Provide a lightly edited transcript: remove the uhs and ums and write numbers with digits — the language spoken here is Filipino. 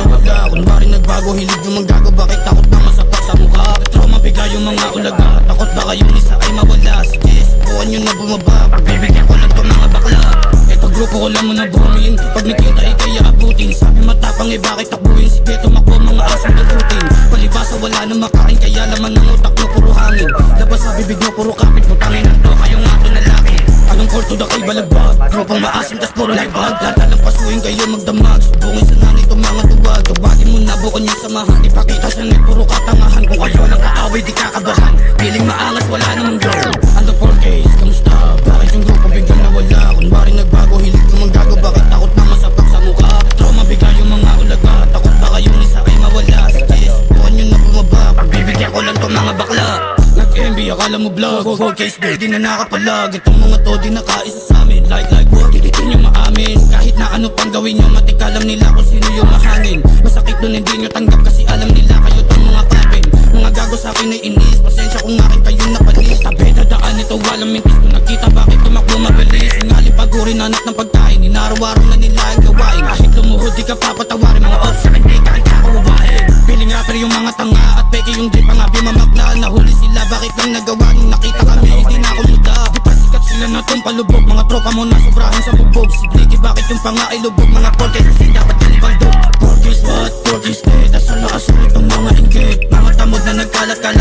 na wala. Kunwari nagbago, hilig yung manggago, bakit takot na masapak sa mukha? Petro mabiga yung mga ulaga, takot baka yung isa ay mawala. Sige, subukan nyo na bumaba, pagbibigyan ko lang to mga bakla. Eto grupo ko lang muna bumin, pag nakita ay kaya abutin. Sabi matapang eh bakit takbuhin, sige tumakbo mga asong natutin. Palibasa wala na makain, kaya laman ng utak nyo puro hangin. Labas sa bibig nyo puro kapit, putangin na to, kayong nga to na laki. Anong korto na kay balagbag, grupong maasim tas puro lagbag. Latalang pasuhin kayo magdamag, subungin sa nanay itong mga tuwag. Tawagin mo na bukan yung samahan, ipakita sa net puro katangahan. Kung kayo lang kaaway di kakabahan, piling maangas wala namang girl. Ano 4Ks, kamusta? Bakit yung grupo biglang nawala? Kunwari nagbago, hilig yung manggago, bakit takot na masapak sa mukha? Trauma biga yung mga ulaga, takot baka yung isa ay mawala. Sige, subukan nyo na bumaba, pagbibigyan ko lang to mga bakla. Nag-MB, akala mo vlog, 4Ks di na nakapalag. Itong mga to di nakaisa sa amin, like work, hindi nyo maamin. Kahit na ano pang gawin nyo, matik alam nila kung sino yung mahangin. Masakit dun hindi nyo tanggap kasi alam nila kayo tong mga kapin. Mga gago sa akin ay inis, pasensya kung akin kayo napalis. Tabi dadaan ito walang mintis, kung nakita bakit tumakbo mabilis. Singali paguri nanat ng pagkain, inaraw-araw na nila ang gawain. Kahit lumuhod di ka papatawarin, mga off sa akin di kahit kakawabain. Piling rapper yung mga tanga at peke yung drip ang abi mamakla. Nahuli sila bakit lang nagawa nung nakita kami hindi na ako muda. Di pa sikat sila na tong palubog, mga tropa mo na sobrahan sa bubog. Si Bliki bakit yung panga ay lubog, mga 4Ks kasi dapat yan ibang dog. 4Ks what? 4Ks dead, asal na asal itong mga inggit. Mga tamod na nagkalat-kalat